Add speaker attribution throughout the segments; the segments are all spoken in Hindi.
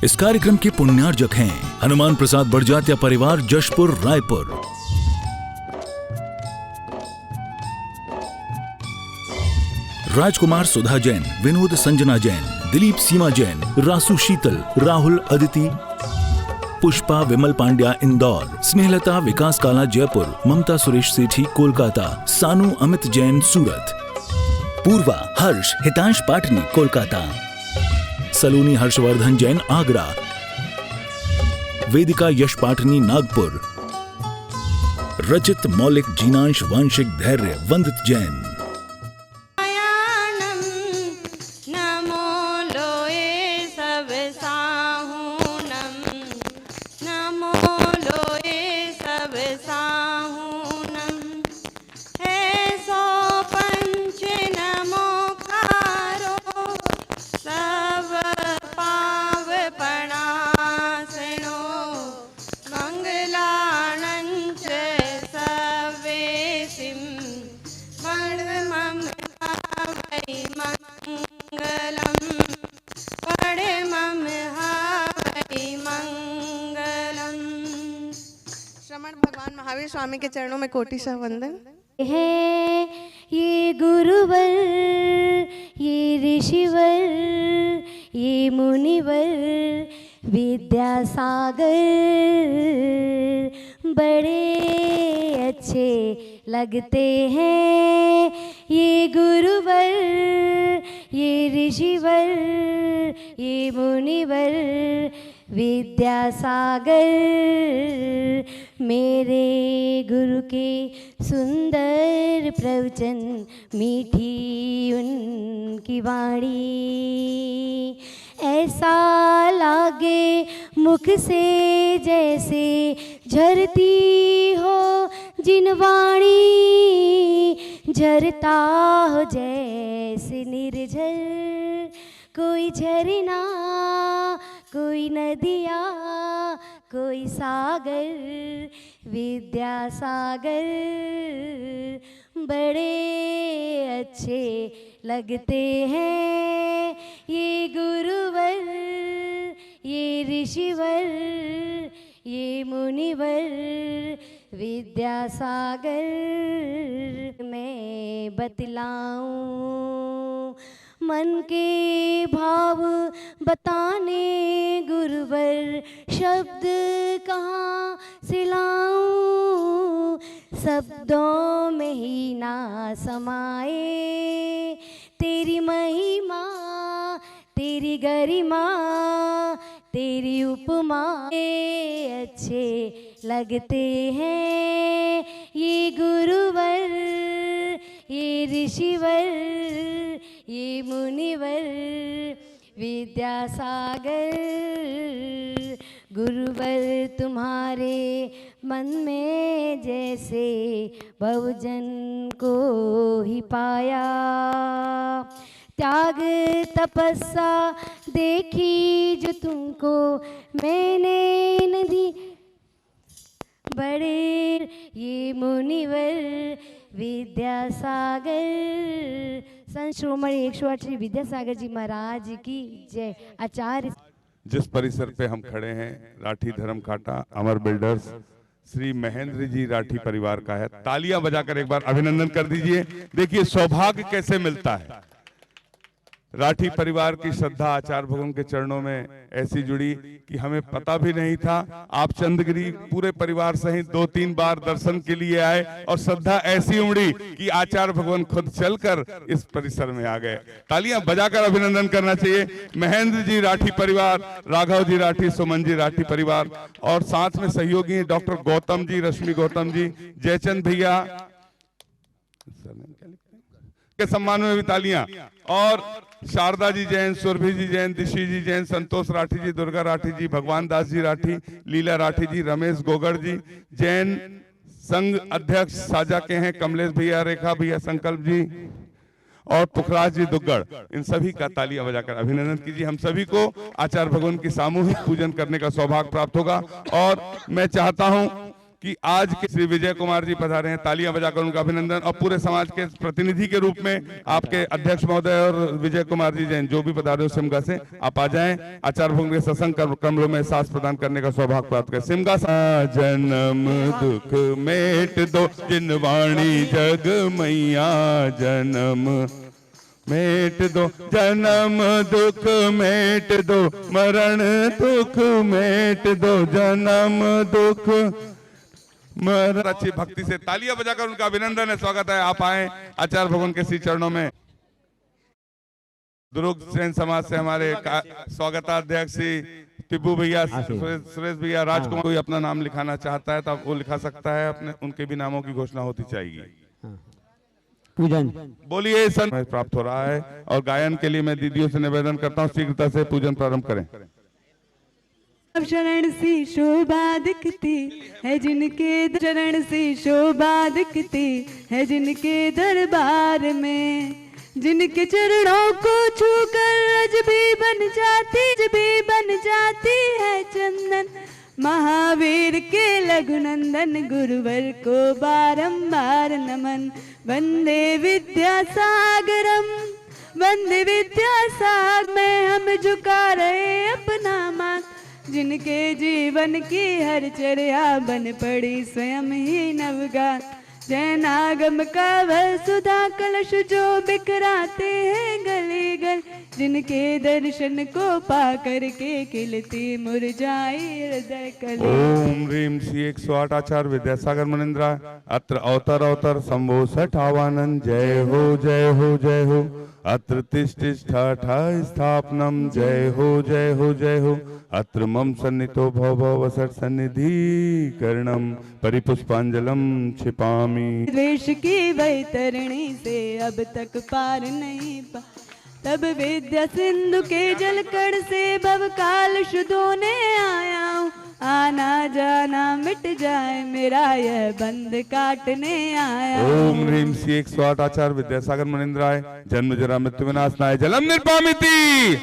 Speaker 1: इस कार्यक्रम के पुण्यार्जक हैं हनुमान प्रसाद बड़जात्या परिवार, जशपुर, रायपुर। राजकुमार सुधा जैन, विनोद संजना जैन, दिलीप सीमा जैन, रासु शीतल, राहुल अदिति, पुष्पा विमल पांड्या इंदौर, स्नेहलता विकास काला जयपुर, ममता सुरेश सेठी कोलकाता, सानू अमित जैन सूरत, पूर्वा हर्ष हितांश पाटनी कोलकाता, सलोनी हर्षवर्धन जैन आगरा, वेदिका यश पाटनी नागपुर, रचित मौलिक जीनांश वांशिक धैर्य वंदित जैन।
Speaker 2: भगवान महावीर स्वामी के चरणों में कोटिशः वंदन
Speaker 3: है। ये गुरुवर, ये ऋषिवर, ये मुनिवर, विद्यासागर बड़े अच्छे लगते हैं। ये गुरुवर, ये ऋषिवर, ये मुनिवर, विद्यासागर मेरे गुरु के सुंदर प्रवचन, मीठी उनकी वाणी, ऐसा लागे मुख से जैसे झरती हो जिनवाणी, झरता हो जैसे निर्झर कोई झरना, कोई नदिया, कोई सागर, विद्यासागर बड़े अच्छे लगते हैं। ये गुरुवर, ये ऋषिवर, ये मुनिवर, विद्यासागर मैं बतलाऊं मन के भाव बताने, गुरुवर शब्द कहाँ से लाऊं, शब्दों में ही ना समाए तेरी महिमा, तेरी गरिमा, तेरी उपमा अच्छे लगते हैं। ये गुरुवर, ये ऋषिवर, ये मुनिवर, विद्यासागर गुरुवर तुम्हारे मन में जैसे बहुजन को ही पाया, त्याग तपस्या देखी जो तुमको मैंने नदी बड़े ये मुनिवर विद्यासागर। संत श्रोमणी 108 श्री विद्यासागर जी महाराज की जय। आचार्य
Speaker 4: जिस परिसर पे हम खड़े हैं राठी धर्म काटा अमर बिल्डर्स श्री महेंद्र जी राठी परिवार का है। तालियां बजाकर एक बार अभिनंदन कर दीजिए। देखिए सौभाग्य कैसे मिलता है। राठी परिवार की श्रद्धा आचार्य भगवान के चरणों में ऐसी जुड़ी कि हमें पता भी नहीं था। आप चंद्रगिरी पूरे परिवार सहित 2-3 बार दर्शन के लिए आए और श्रद्धा ऐसी उमड़ी कि आचार्य भगवान खुद चलकर इस परिसर में आ गए। तालियां बजाकर अभिनंदन करना चाहिए। महेंद्र जी राठी परिवार, राघव जी राठी, सुमन जी राठी परिवार और साथ में सहयोगी डॉक्टर गौतम जी, रश्मि गौतम जी, जयचंद भैया के सम्मान में भी तालियां। और शारदा जी जैन, सुरभि जी जैन, दिशी जी जैन, संतोष राठी जी, दुर्गा राठी जी, भगवान दास जी राठी, लीला राठी जी, रमेश गोगड़ जी, जैन संघ अध्यक्ष साजा के हैं, कमलेश भैया, रेखा भैया, संकल्प जी और पुखराज जी दुग्गड़। इन सभी का तालियां बजाकर अभिनंदन कीजिए। हम सभी को आचार्य भगवान की सामूहिक पूजन करने का सौभाग्य प्राप्त होगा। और मैं चाहता हूं कि आज के श्री विजय कुमार जी पधारे हैं, तालियां बजाकर उनका अभिनंदन। और पूरे समाज के प्रतिनिधि के रूप में आपके अध्यक्ष महोदय और विजय कुमार जी जैन जो भी पधारे हो सिमगा से, आप आ जाएं। आचार्य भंग के सत्संग कमलों में सांस प्रदान करने का सौभाग्य प्राप्त करें। सिमगा जन्म दुख मेट दो जिनवाणी जग मैया, जन्म मेट दो जन्म दुख मेट दो, मरण दुख मेट दो, जन्म दुख मरण। अच्छी भक्ति से तालियां बजाकर उनका अभिनंदन है, स्वागत है। आप आए आचार्य भगवान के श्री चरणों में। दुर्ग जैन समाज से हमारे स्वागताध्यक्ष श्री टिब्बू भैया, सुरेश भैया, राजकुमार, कोई अपना नाम लिखाना चाहता है तो वो लिखा सकता है, अपने उनके भी नामों की घोषणा होती चाहिए।
Speaker 5: पूजन
Speaker 4: बोलिए सन प्राप्त हो रहा है। और गायन के लिए मैं दीदियों से निवेदन करता हूँ शीघ्रता से पूजन प्रारंभ करें।
Speaker 6: अब शरण सी शोभा दिखती है जिनके चरण सी शोभा दिखती है जिनके दरबार में, जिनके चरणों को छूकर अजबी बन जाती है चंदन। महावीर के लघुनंदन गुरुवर को बारंबार नमन। वंदे विद्यासागरम वंदे विद्यासागर में हम झुका रहे अपना माथ, जिनके जीवन की हर चर्या बन पड़ी स्वयं ही नवगात। जैनागम का वह सुधा कलश जो बिखराते हैं गली गल, जिनके दर्शन को पा करके खिलती मुरझाई हृदय कली।
Speaker 4: ओम ह्रीम श्री 108 आचार्य विद्यासागर मुनिंद्रा अत्र अवतर संभो सठावानंद। जय हो जय हो जय हो। अत्र तिष्ठा स्थापनम। जय हो जय हो जय हो। अत्र मम सन्नितो भव भव वसट सन्निधि करणम परिपुष्पांजलम छिपामि।
Speaker 6: द्वेष की वैतरणी से अब तक पार नहीं पा, तब विद्या सिंधु के जलकड़ से भव काल शुद्धोने आया हूँ। आना जाना मिट जाए मेरा यह बंध काटने आया।
Speaker 4: ओम ह्रीम श्री 108 आचार्य विद्यासागर मुनिंद्राय जन्म जरा मृत्यु विनाशनाय जलम निर्पामिति।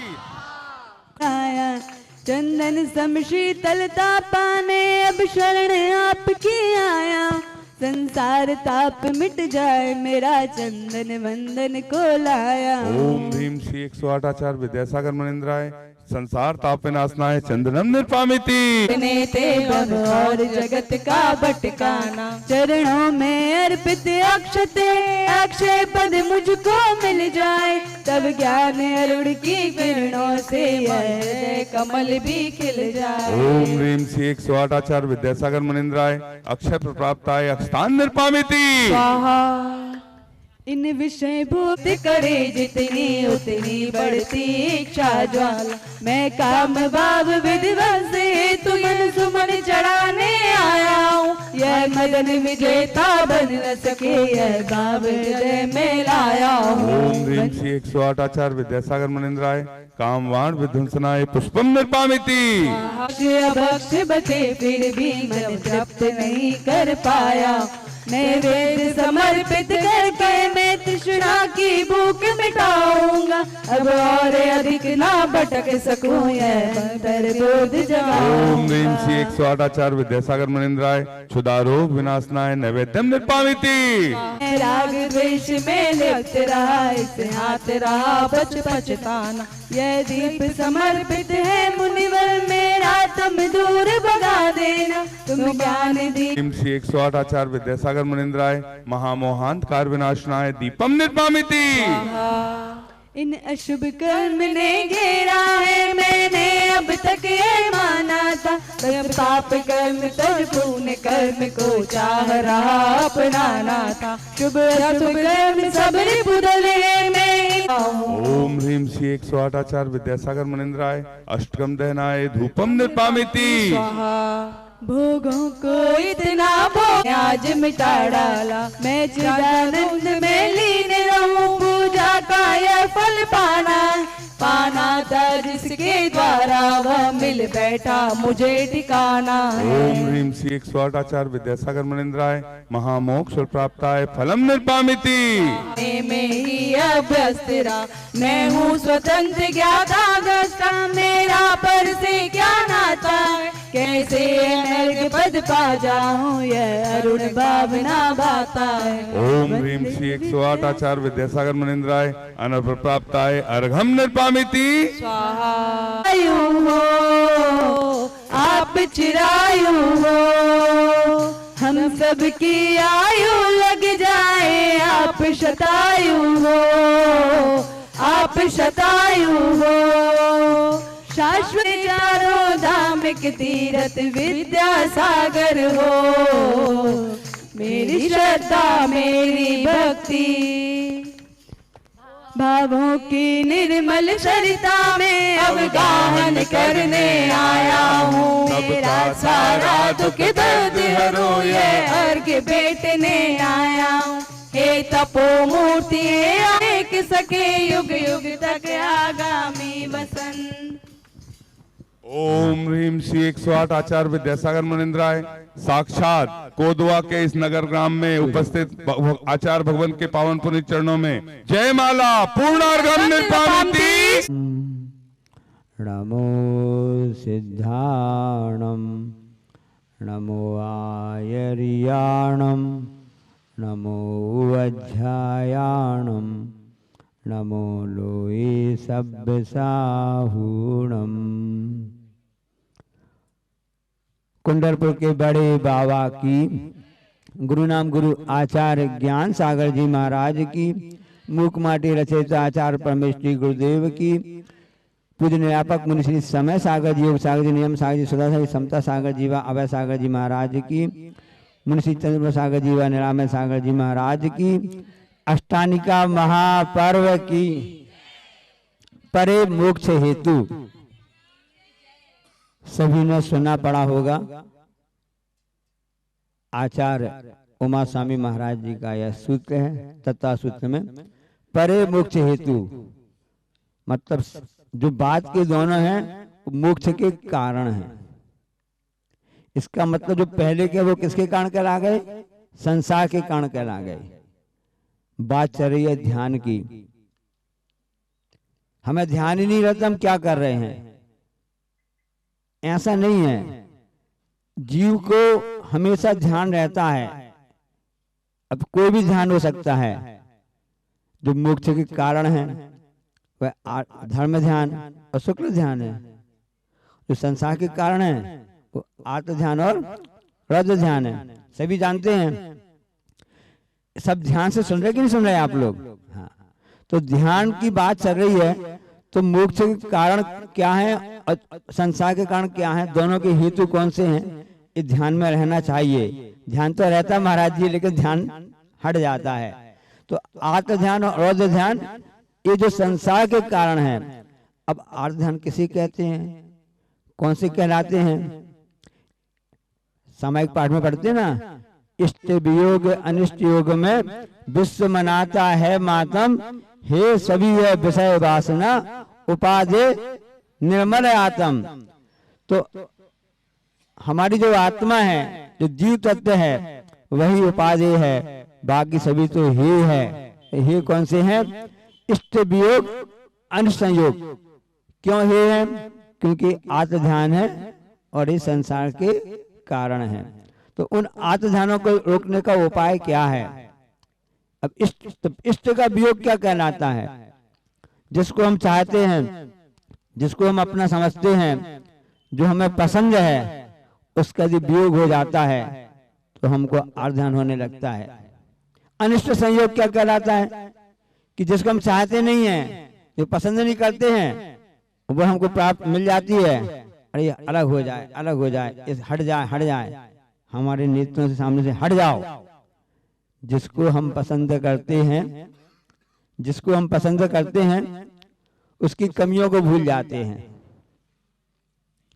Speaker 6: आया चंदन सम शीतलता पाने अब शरण आपकी आया। संसार ताप मिट जाए मेरा चंदन वंदन को लाया।
Speaker 4: ओम ह्रीम श्री 108 आचार्य विद्यासागर मुनिंद्राय संसार ताप विनाशनाय चंदनम निर्पामिति।
Speaker 6: नेते भव और जगत का भटकाना, चरणों में अर्पित अक्षते अक्षय पद मुझको मिल जाए। तब ज्ञान अरुण की किरणों से यह कमल भी खिल जाए।
Speaker 4: ओम ह्रीम श्री 108 आचार्य विद्यासागर मुनिंद्राय अक्षय प्राप्ताय अक्षतान निर्पामिति।
Speaker 6: इन विषय भूत करे जितनी उतनी बढ़ती इच्छा ज्वाला। मैं काम भाव विधिवत से तुमन सुमन चढ़ाने आया हूँ। यह मदन विजेता बन न सके यह भाव हृदय में लाया हूँ।
Speaker 4: ओम ह्रीम श्री 108 आचार्य विद्यासागर मुनिंद्राय कामवाण विध्वंसनाय पुष्पम निर्पामिति।
Speaker 6: बख्श बचे फिर भी मन तृप्त नहीं कर पाया। मैं वेद समर्पित करके मैं तृष्णा की भूख मिटाऊंगा। अब और अधिक ना भटक सकूं यह मंत्र बोध जगाऊंगा।
Speaker 4: ओम ह्रीम श्री 108 आचार्य विद्यासागर मुनिंद्राय क्षुधारोग विनाशनाय नैवेद्यम निर्पामिति।
Speaker 6: राग द्वेष में लिप्त रहा इसे हाथ रहा पछताना। यह दीप समर्पित है मुनिवर मेरा तुम दूर भगा देना। तुम ज्ञान दी
Speaker 4: श्री 108 आचार्य विद्यासागर मुनिंद्राय महामोहांत कार विनाशनाय दीपम निर्पामिति।
Speaker 6: इन अशुभ कर्म ने घेरा है मैंने अब तक ये माना था। तब पाप कर्म तब पुण्य कर्म को चाह रहा अपनाना था। शुभ अशुभ कर्म सब रिपुदले में।
Speaker 4: ओम ह्रीम श्री 108 आचार्य विद्यासागर मुनिंद्राय अष्टकम दहनाय धूपम निर्पामिति।
Speaker 6: भोगों को इतना भोग आज मिटा डाला। मैं चिदानंद में लीन रहूं पूजा का यह फल पाना था जिसके द्वारा वह मिल बैठा मुझे ठिकाना।
Speaker 4: ओम ह्रीम श्री 108 आचार्य विद्यासागर मुनिंद्राय महामोक्ष प्राप्ताय फलम निर्पामिति।
Speaker 6: में ही अभ्यस्त रहा मैं हूँ स्वतंत्र ज्ञाता दृष्टा। मेरा पर से क्या नाता है कैसे नर्क पद पा जाऊं यह अरुण भावना भाता है।
Speaker 4: ओम ह्रीम श्री 108 आचार्य विद्यासागर मुनिंद्राय अनर्थ प्राप्ताय अर्घम निर्पामिति
Speaker 6: स्वाहा। आयु हो आप चिरायु हो, हम सबकी आयु लग जाए आप शतायु हो, आप शतायु हो। शाश्वत चारों धामिक तीरथ विद्यासागर हो, मेरी श्रद्धा मेरी भक्ति भावों की निर्मल सरिता में अब गाहन करने आया हूँ। मेरा सारा दुख दर्द हरो ये अर्घ बेटने आया हूँ। हे तपो मूर्ति एक सके युग युग तक आगामी वसंत।
Speaker 4: ओम ह्रीम श्री 108 आचार्य विद्यासागर मुनिंद्राय साक्षात कोदवा के इस नगर ग्राम में उपस्थित आचार्य भगवान के पावन पुनीत चरणों में जय माला पूर्णार्घम निर्पामिति।
Speaker 5: नमो सिद्धाणम नमो आयर्याणम नमो अध्यायाणम नमो लोये सब्बसाहूणम। कुंडलपुर के बड़े बाबा की गुरु नाम गुरु आचार्य ज्ञान सागर जी महाराज की, मूक माटी रचयिता आचार्य परमेश्वरी गुरुदेव की, पूज्य निरापक मुनि श्री समय सागर जी, योग सागर जी, नियम सागर जी, सुधा सागर जी, समता सागर जी व अभय सागर जी महाराज की, मुनि श्री चंद्र सागर जी व निरामय सागर जी महाराज की, अष्टानिका महापर्व की परे मोक्ष हेतु सभी ने सुना पड़ा होगा। आचार्य उमा स्वामी महाराज जी का यह सूत्र है। तत्व सूत्र में परे मोक्ष हेतु मतलब जो बात के दोनों हैं मोक्ष के कारण हैं। इसका मतलब जो पहले के वो किसके कारण कहला गए? संसार के कारण कहला गए। बात चल रही है ध्यान की। हमें ध्यान ही नहीं रहता हम क्या कर रहे हैं। ऐसा नहीं है, जीव को हमेशा ध्यान रहता है। अब कोई भी ध्यान हो सकता है। जो मोक्ष के कारण है वह धर्म ध्यान और शुक्ल ध्यान है। जो संसार के कारण है वो आत्म ध्यान और रज ध्यान है। सभी जानते हैं। सब ध्यान से सुन रहे कि नहीं सुन रहे आप लोग? हाँ, तो ध्यान की बात चल रही है। तो मोक्ष के कारण क्या है और संसार के कारण क्या है, दोनों के हेतु कौन से हैं, ये ध्यान में रहना चाहिए। ध्यान तो रहता है महाराज जी, लेकिन ध्यान हट जाता है। तो आत्म ध्यान और रौद्र ध्यान ये जो संसार के कारण है। अब आत्म ध्यान किसे कहते हैं, कौन से कहलाते हैं? सामायिक पाठ में पढ़ते हैं ना, इष्ट वियोग अनिष्ट योग में विश्व मनाता है मातम, हे सभी है विषय वासना उपाधे निर्मल आत्म। तो हमारी जो आत्मा है, जो जीव तत्व है, वही उपाधेय है। बाकी सभी तो हे है। हे कौन से हैं? इष्ट वियोग अनुसंयोग। क्यों हे है? क्योंकि आत्म ध्यान है और ये संसार के कारण है। तो उन आत्म ध्यानों को रोकने का उपाय क्या है? अब इष्ट का वियोग क्या कहलाता है? जिसको हम चाहते हैं, जिसको हम अपना समझते हैं, जो हमें पसंद है, उसका यदि वियोग हो जाता है तो हमको आत्म ध्यान होने लगता है। अनिष्ट संयोग क्या कहलाता है? कि जिसको हम चाहते नहीं है, जो पसंद नहीं करते हैं, वो हमको प्राप्त मिल जाती है। अरे अलग हो जाए, अलग हो जाए, हट जाए, हट जाए, हमारे नेत्रों से सामने से हट जाओ। जिसको हम पसंद करते हैं, जिसको हम पसंद करते हैं, उसकी कमियों को भूल जाते हैं।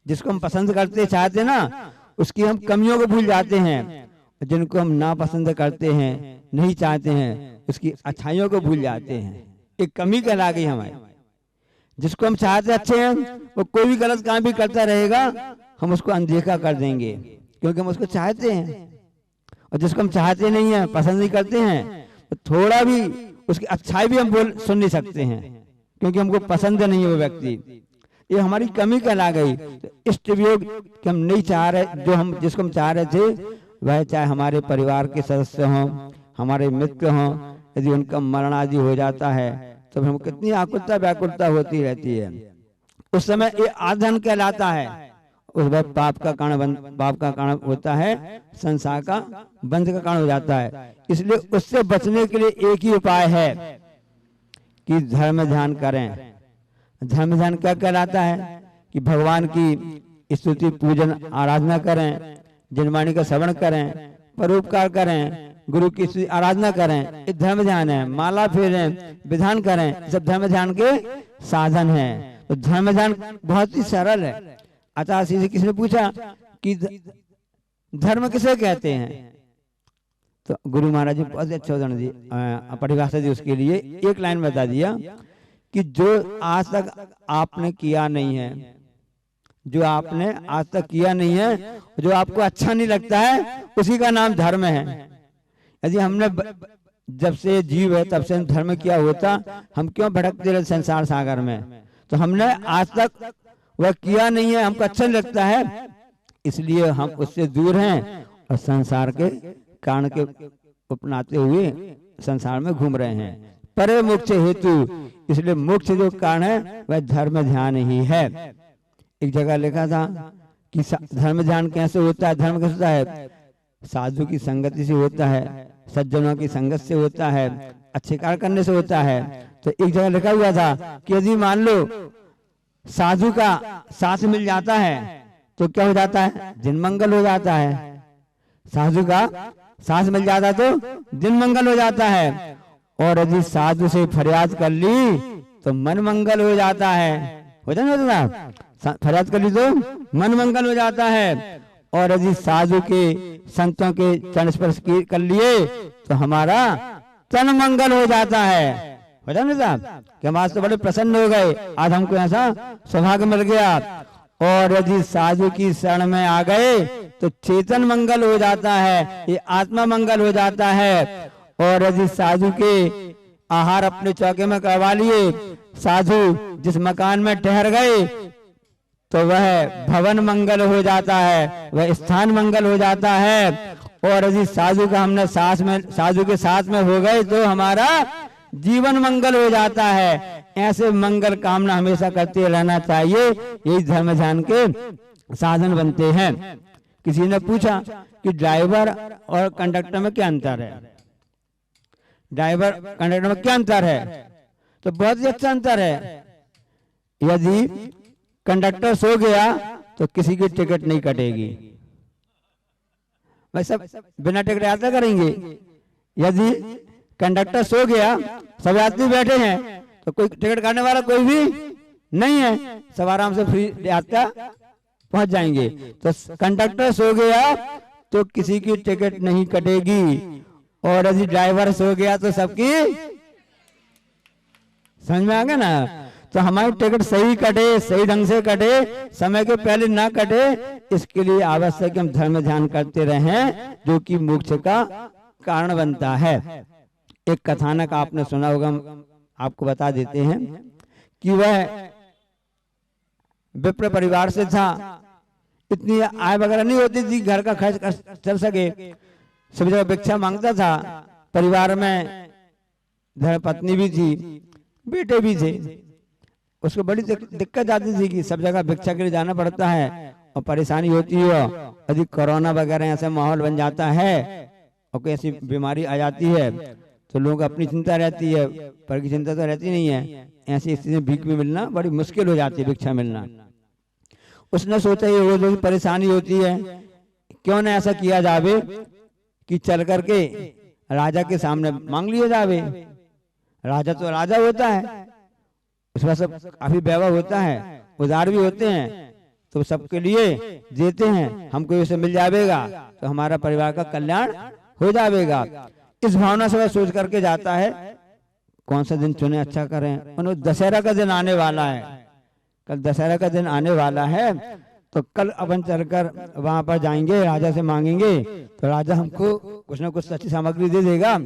Speaker 5: जिसको हम पसंद करते चाहते ना, उसकी हम कमियों को भूल जाते हैं। जिनको हम ना पसंद करते हैं, नहीं चाहते हैं, उसकी अच्छाइयों को भूल जाते हैं। एक कमी कहला गई हमारी। जिसको हम चाहते अच्छे हैं, वो कोई भी गलत काम भी करता रहेगा, हम उसको अनदेखा कर देंगे, क्योंकि हम उसको चाहते हैं। और जिसको हम चाहते नहीं है, पसंद नहीं करते हैं, तो थोड़ा भी उसकी अच्छाई भी हम सुन नहीं सकते हैं, क्योंकि हमको पसंद नहीं है वो व्यक्ति। ये हमारी कमी कहला गई। तो इष्ट वियोग कि हम नहीं चाह रहे, जो हम जिसको हम चाह रहे थे वह चाहे हमारे परिवार के सदस्य हों, हमारे मित्र हों, यदि उनका मरण आदि हो जाता है तो हम कितनी आकुलता व्याकुलता होती रहती है। उस समय ये आधन कहलाता है। उस वक्त पाप का कारण होता है, संसार का बंध का कारण हो जाता है। इसलिए उससे बचने के लिए एक ही उपाय है कि धर्म ध्यान करें। धर्म ध्यान क्या कहलाता है कि भगवान की स्तुति पूजन आराधना करें, जनवाणी का श्रवण करें, परोपकार करें, गुरु की आराधना करें, ये धर्म ध्यान है। माला फेरें, विधान करें, सब धर्म ध्यान के साधन हैं। तो धर्म ध्यान बहुत ही सरल है। आचार्य से किसी ने पूछा कि धर्म किसे कहते हैं, तो गुरु महाराज जी बहुत अच्छा उदाहरण दी, परिभाषा दी उसके लिए। एक लाइन बता दिया कि जो आज तक आपने किया नहीं है, जो आपने आज तक किया नहीं है, जो आपको अच्छा नहीं लगता है, उसी का नाम धर्म है। यदि हमने जब से जीव है तब से धर्म किया होता, हम क्यों भटकते रहे संसार सागर में? तो हमने आज तक वह किया नहीं है, हमको अच्छा नहीं लगता है, इसलिए हम उससे दूर हैं और संसार के कारण के अपनाते हुए संसार में घूम रहे हैं। परे मोक्ष हेतु, इसलिए मोक्ष जो कारण है वह धर्म ध्यान ही है। एक जगह लिखा था कि धर्म ध्यान कैसे होता है। धर्म कैसे होता है? साधु की संगति से होता है, सज्जनों की संगत से होता है, अच्छे कार्य करने से होता है। तो एक जगह लिखा हुआ था कि यदि मान लो साधु का साथ मिल जाता है तो क्या हो जाता है? दिन मंगल हो जाता है। साधु का साथ मिल जाता तो दिन मंगल हो जाता है। और यदि साधु से फरियाद कर ली तो मन मंगल हो जाता है। हो जाए ना, फरियाद कर ली तो मन मंगल हो जाता है। और यदि साधु के संतों के चरण स्पर्श कर लिए तो हमारा तन मंगल हो जाता है। हो जाए ना साहब कि हम आज तो बड़े प्रसन्न हो गए, आज हमको ऐसा सौभाग्य मिल गया। और यदि साधु की शरण में आ गए तो चेतन मंगल हो जाता है, ये आत्मा मंगल हो जाता है। और यदि साधु के आहार अपने चौके में करवा लिए, साधु जिस मकान में ठहर गए तो वह भवन मंगल हो जाता है, वह स्थान मंगल हो जाता है। और यदि साधु का हमने साधु के साथ में हो गए तो हमारा जीवन मंगल हो जाता है। ऐसे मंगल कामना हमेशा करते रहना चाहिए, यही धर्म ध्यान के साधन बनते हैं। किसी ने पूछा कि ड्राइवर और कंडक्टर में क्या अंतर है? ड्राइवर कंडक्टर में क्या अंतर है? तो बहुत ही अच्छा अंतर है। यदि कंडक्टर सो गया तो किसी की टिकट नहीं कटेगी, भाई सब बिना टिकट यात्रा करेंगे। यदि कंडक्टर सो गया, सब यात्री बैठे हैं, तो कोई टिकट काटने वाला कोई भी नहीं है, सब आराम से फ्री यात्रा पहुंच जाएंगे। तो कंडक्टर सो गया तो किसी की टिकट नहीं कटेगी। और यदि ड्राइवर सो गया तो सबकी, समझ में आ गया ना? तो हमारी टिकट सही कटे, सही ढंग से कटे, समय के पहले ना कटे, इसके लिए आवश्यक हम धर्म ध्यान करते रहें, जो कि मोक्ष का कारण बनता है। एक कथानक आपने सुना होगा, आपको बता देते हैं कि वह विप्र परिवार से था, इतनी आय वगैरह नहीं होती थी घर का खर्च चल सके, सब जगह भिक्षा मांगता था। परिवार में धर्मपत्नी भी थी, बेटे भी थे। उसको बड़ी दिक्कत आती थी कि सब जगह भिक्षा के लिए जाना पड़ता है और परेशानी होती है। यदि कोरोना वगैरह ऐसा माहौल बन जाता है और कोई ऐसी बीमारी आ जाती है तो लोगों को अपनी चिंता रहती है, पर की चिंता तो रहती नहीं है। ऐसी स्थिति में भीख में मिलना बड़ी मुश्किल हो जाती है, भिक्षा मिलना। उसने सोचा ये रोज रोज परेशानी होती है, क्यों न ऐसा किया जावे कि चल करके राजा के सामने मांग लिया जावे। राजा तो राजा होता है, उसमें सब काफी वैभव होता है, उदार भी होते हैं, तो सबके लिए देते हैं, हमको इसे मिल जाएगा तो हमारा परिवार का कल्याण हो जाएगा। इस भावना से वह सोच करके जाता है, कौन सा दिन चुने अच्छा करें। उन्होंने दशहरा का दिन आने वाला है, कल दशहरा का दिन आने वाला है, तो कल अपन चलकर वहां पर जाएंगे, राजा से मांगेंगे तो राजा हमको कुछ ना कुछ अच्छी सामग्री दे देगा,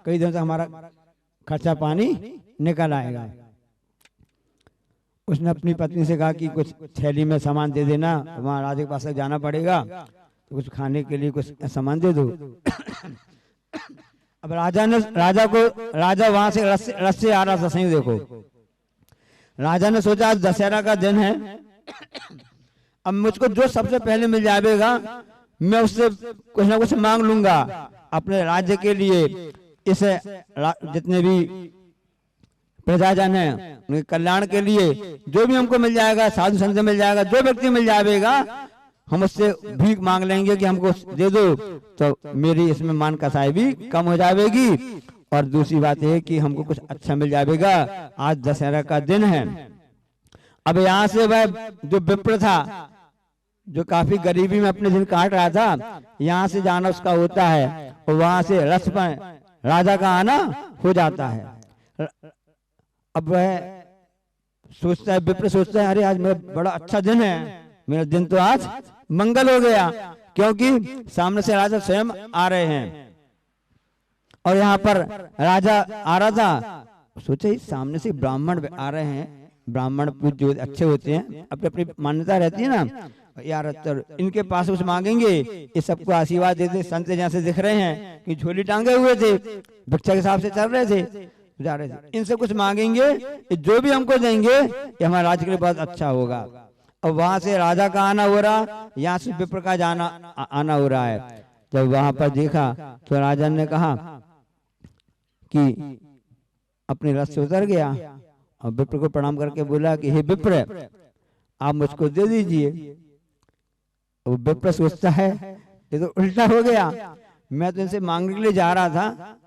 Speaker 5: कई दिनों से हमारा खर्चा पानी निकल आएगा। उसने अपनी पत्नी से कहा कि कुछ थैली में सामान दे देना, वहाँ राजा के पास जाना पड़ेगा, तो कुछ खाने के लिए कुछ सामान दे दो। अब राजा वहां से रस से आ रहा था, सही देखो। राजा ने सोचा आज दशहरा का दिन है, अब मुझको जो सबसे पहले मिल जाएगा मैं उससे कुछ ना कुछ मांग लूंगा अपने राज्य के लिए। इस जितने भी प्रजाजन है उनके कल्याण के लिए जो भी हमको मिल जाएगा, साधु संत मिल जाएगा, जो व्यक्ति मिल जाएगा, हम उससे भीख मांग लेंगे कि हमको दे दो, तो मेरी इसमें मान कसाई भी कम हो जाएगी। और दूसरी बात है कि हमको कुछ अच्छा मिल जाएगा, आज दशहरा का दिन है। अब यहाँ से वह जो विप्र था, जो काफी गरीबी में अपने दिन काट रहा था, यहाँ से जाना उसका होता है और वहां से रथ पर राजा का आना हो जाता है। अब वह सोचता है, विप्र सोचता है, अरे आज मेरा बड़ा अच्छा दिन है, मेरा दिन तो आज मंगल हो गया, क्योंकि सामने से राजा स्वयं आ रहे हैं। और यहाँ पर राजा आ रहा था, सोचे सामने से ब्राह्मण आ रहे हैं, ब्राह्मण पूज जो अच्छे होते हैं, अपनी अपनी मान्यता रहती है ना यार, इनके पास कुछ मांगेंगे, ये सबको आशीर्वाद देते। संत जैसे दिख रहे हैं कि झोली टांगे हुए थे, भिक्षा के हिसाब से चल रहे थे, जा रहे थे, इनसे कुछ मांगेंगे, जो भी हमको देंगे ये हमारे राज्य के लिए बहुत अच्छा होगा। और वहां से राजा का आना हो रहा, यहाँ से विप्र का आना हो रहा है। जब वहां पर देखा तो राजा ने कहा कि अपने रथ से उतर गया और विप्र को प्रणाम करके बोला कि हे विप्र, आप मुझको दे दीजिए। वो विप्र सोचता है ये तो उल्टा हो गया, मैं तो इनसे मांगने के लिए जा रहा था,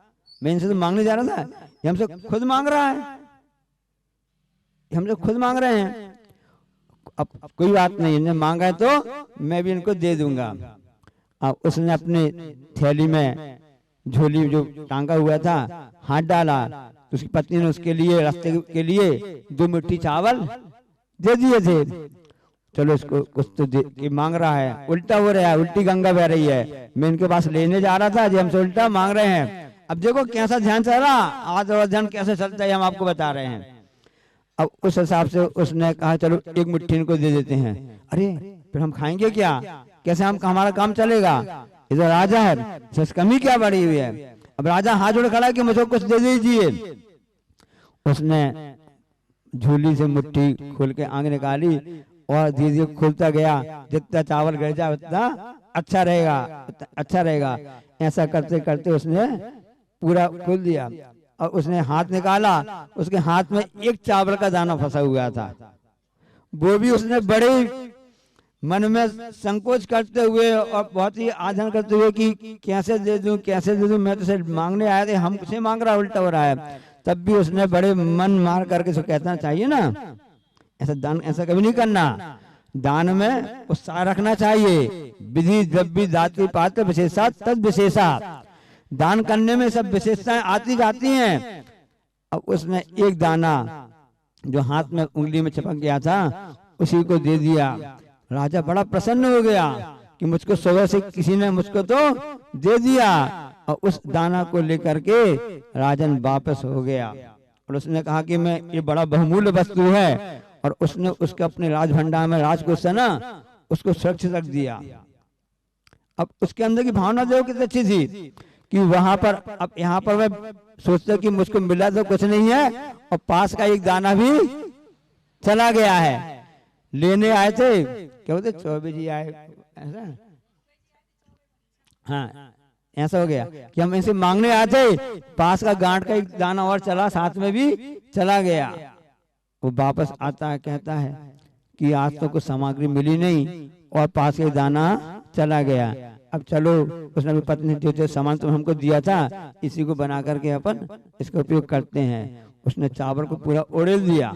Speaker 5: मैं इनसे तो मांगने जा रहा था, ये हमसे खुद मांग रहा है, हमसे खुद मांग रहे हैं। अब कोई बात नहीं, इन्हें मांगा है तो मैं भी इनको दे दूंगा। अब उसने अपने थैली में झोली जो टांगा हुआ था हाथ डाला, तो उसकी पत्नी ने उसके लिए रास्ते के लिए 2 मुट्ठी चावल दे दिए थे। चलो इसको कुछ तो दे मांग रहा है, उल्टा हो रहा है, उल्टी गंगा बह रही है, मैं इनके पास लेने जा रहा था, जो हमसे उल्टा मांग रहे हैं। अब देखो कैसा ध्यान चल रहा, आज और ध्यान कैसे चलता है हम आपको बता रहे हैं। अब उस हिसाब से उसने कहा चलो 1 मुट्ठी इनको दे देते हैं। अरे फिर हम खाएंगे क्या, कैसे हमारा काम चलेगा, इधर राजा है, इसमें कमी क्या बढ़ी हुई है। अब राजा हाथ जोड़ खड़ा कि मुझे कुछ दे दीजिए। उसने झोली से मुट्ठी खोल के आंख निकाली और धीरे धीरे खोलता गया, जितना चावल गिर जाए उतना अच्छा रहेगा, अच्छा रहेगा। ऐसा करते करते उसने पूरा खोल दिया और उसने हाथ निकाला, उसके हाथ में एक चावल का दाना फंसा हुआ था। वो भी उसने बड़े मन में संकोच करते हुए और बहुत ही आदर करते हुए कि कैसे दे दूं, कैसे दे दूं, मैं तो सिर्फ मांगने आया थे, हमसे मांग रहा, उल्टा हो रहा है। तब भी उसने बड़े मन मार करके उसको कहना चाहिए ना, ऐसा दान ऐसा कभी नहीं करना, दान में उत्साह रखना चाहिए। विधि द्रव्य दाति पात्र विशेषा तद विशेषा, दान करने में सब विशेषताएं आती जाती हैं। अब उसने एक दाना जो हाथ में उंगली में चिपक गया था उसी को दे दिया। राजा बड़ा प्रसन्न हो गया कि मुझको सुबह से किसी ने मुझको तो दे दिया, और उस दाना को लेकर के राजन वापस हो गया और उसने कहा कि मैं ये बड़ा बहुमूल्य वस्तु है, और उसने उसके अपने राज भंडार में राजकोष से ना उसको सुरक्षित रख दिया। अब उसके अंदर की भावना देखो कितनी अच्छी थी कि वहां पर, अब यहाँ पर वह सोचता कि मुझको मिला तो कुछ नहीं है और पास का एक दाना भी चला गया है। लेने आए थे, क्या बोलते, चौबे जी आए, ऐसा, हाँ ऐसा हो गया कि हम इनसे मांगने आए थे, पास का गांठ का एक दाना और चला, साथ में भी चला गया। वो वापस आता है, कहता है कि आज तो कुछ सामग्री मिली नहीं और पास का दाना चला गया। अब चलो, उसने भी पत्नी जो सामान तो हमको दिया था इसी को बना करके अपन इसका उपयोग करते हैं। उसने चावल को पूरा उड़ेल दिया,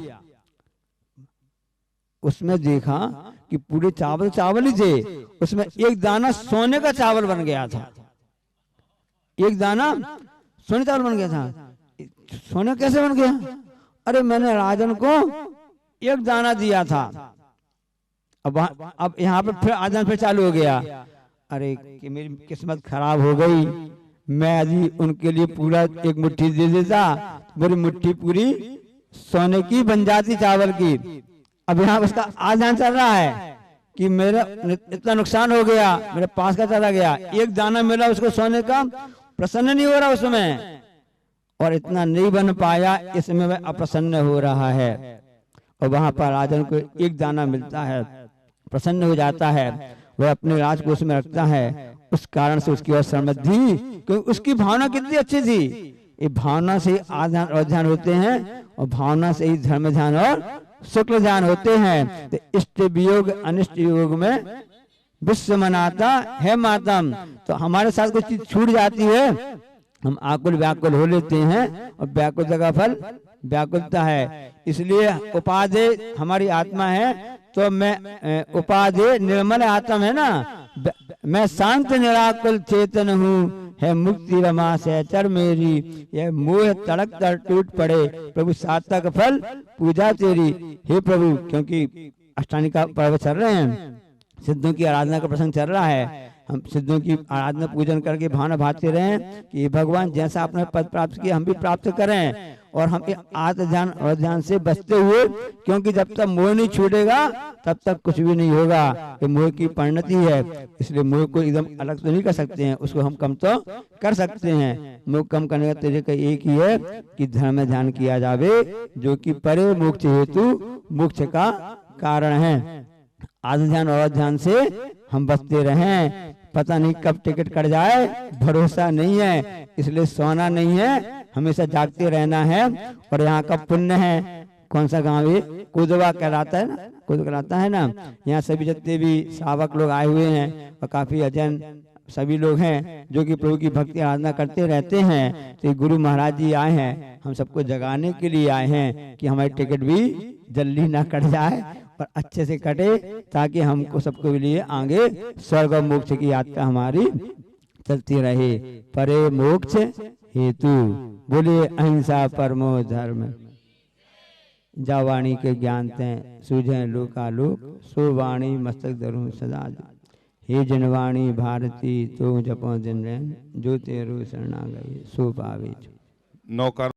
Speaker 5: उसमें देखा कि पूरे चावल चावल ही थे, उसमें एक दाना सोने का चावल बन गया था, एक दाना सोने चावल बन गया था। सोने कैसे बन गया? अरे मैंने राजन को एक दाना दिया था। अब यहाँ पे फिर आदन फिर चालू हो गया, अरे कि मेरी किस्मत खराब हो गई, मैं यदि उनके लिए पूरा 1 मुट्ठी दे देता, मेरी मुट्ठी पूरी सोने की बन जाती चावल की। अब यहाँ उसका आधान चल रहा है कि मेरा इतना नुकसान हो गया, मेरे पास का चला गया, एक दाना मिला उसको सोने का, प्रसन्न नहीं हो रहा उसमें, और इतना नहीं बन पाया इसमें वह अप्रसन्न हो रहा है। और वहां पर राजन को एक दाना मिलता है, प्रसन्न हो जाता है, वह अपने राजकोष में रखता है। उस कारण से उसकी और समृद्धि, क्योंकि उसकी भावना कितनी अच्छी थी। ये भावना से आधान और ध्यान होते हैं, और भावना से ही धर्म ध्यान और शुक्ल ध्यान होते हैं। तो इष्ट वियोग अनिष्ट योग में विश्व मनाता है मातम। तो हमारे साथ कुछ चीज छूट जाती है, हम आकुल व्याकुल हो लेते हैं, और व्याकुलता का फल व्याकुलता है। इसलिए उपाधि हमारी आत्मा है, तो मैं उपाधि निर्मल आत्मा है ना, मैं शांत निराकुल चेतन हूँ, है मुक्ति रमा सहचर मेरी, यह मोह तड़क तर टूट पड़े, प्रभु सार्थक फल पूजा तेरी। हे प्रभु, क्योंकि अष्टांगी का पर्व चल रहे हैं, सिद्धों की आराधना का प्रसंग चल रहा है, हम सिद्धों की आराधना पूजन करके भावना भाते रहें कि भगवान जैसा आपने पद प्राप्त किया हम भी प्राप्त करें, और हम आत्म ध्यान और ध्यान से बचते हुए, क्योंकि जब तक मोह नहीं छूटेगा तब तक कुछ भी नहीं होगा। ये मोह की परिणति है, इसलिए मोह को एकदम अलग तो नहीं कर सकते हैं, उसको हम कम तो कर सकते हैं। मोह कम करने का तरीका एक ही है कि धर्म ध्यान किया जावे, जो कि परे मोक्ष हेतु मोक्ष का कारण है। आत्म ध्यान और ध्यान से हम बचते रहें, पता नहीं कब टिकट कट जाए, भरोसा नहीं है, इसलिए सोना नहीं है, हमेशा जागते रहना है। और यहाँ का पुण्य है, कौन सा गांव है, कुदवा कहलाता है ना, कुद कहलाता है ना। यहाँ सभी जितने भी श्रावक लोग आए हुए हैं, और काफी अजन सभी लोग हैं जो कि प्रभु की भक्ति आराधना करते रहते हैं। तो गुरु महाराज जी आए हैं, हम सबको जगाने के लिए आए हैं कि हमारी टिकट भी जल्दी ना कट जाए, और अच्छे से कटे, ताकि हमको सबको लिए आगे स्वर्ग और मोक्ष की यात्रा हमारी चलती रहे। परे मोक्ष हेतु बोलिए अहिंसा परमो धर्म, जा वाणी के ज्ञान तें सूझे लोकालोक, सो वाणी मस्तक धरूं सदा। हे जनवाणी भारती तो जपो दिन रैन, जो तेरो शरणा गए सो पावे।
Speaker 4: नौकर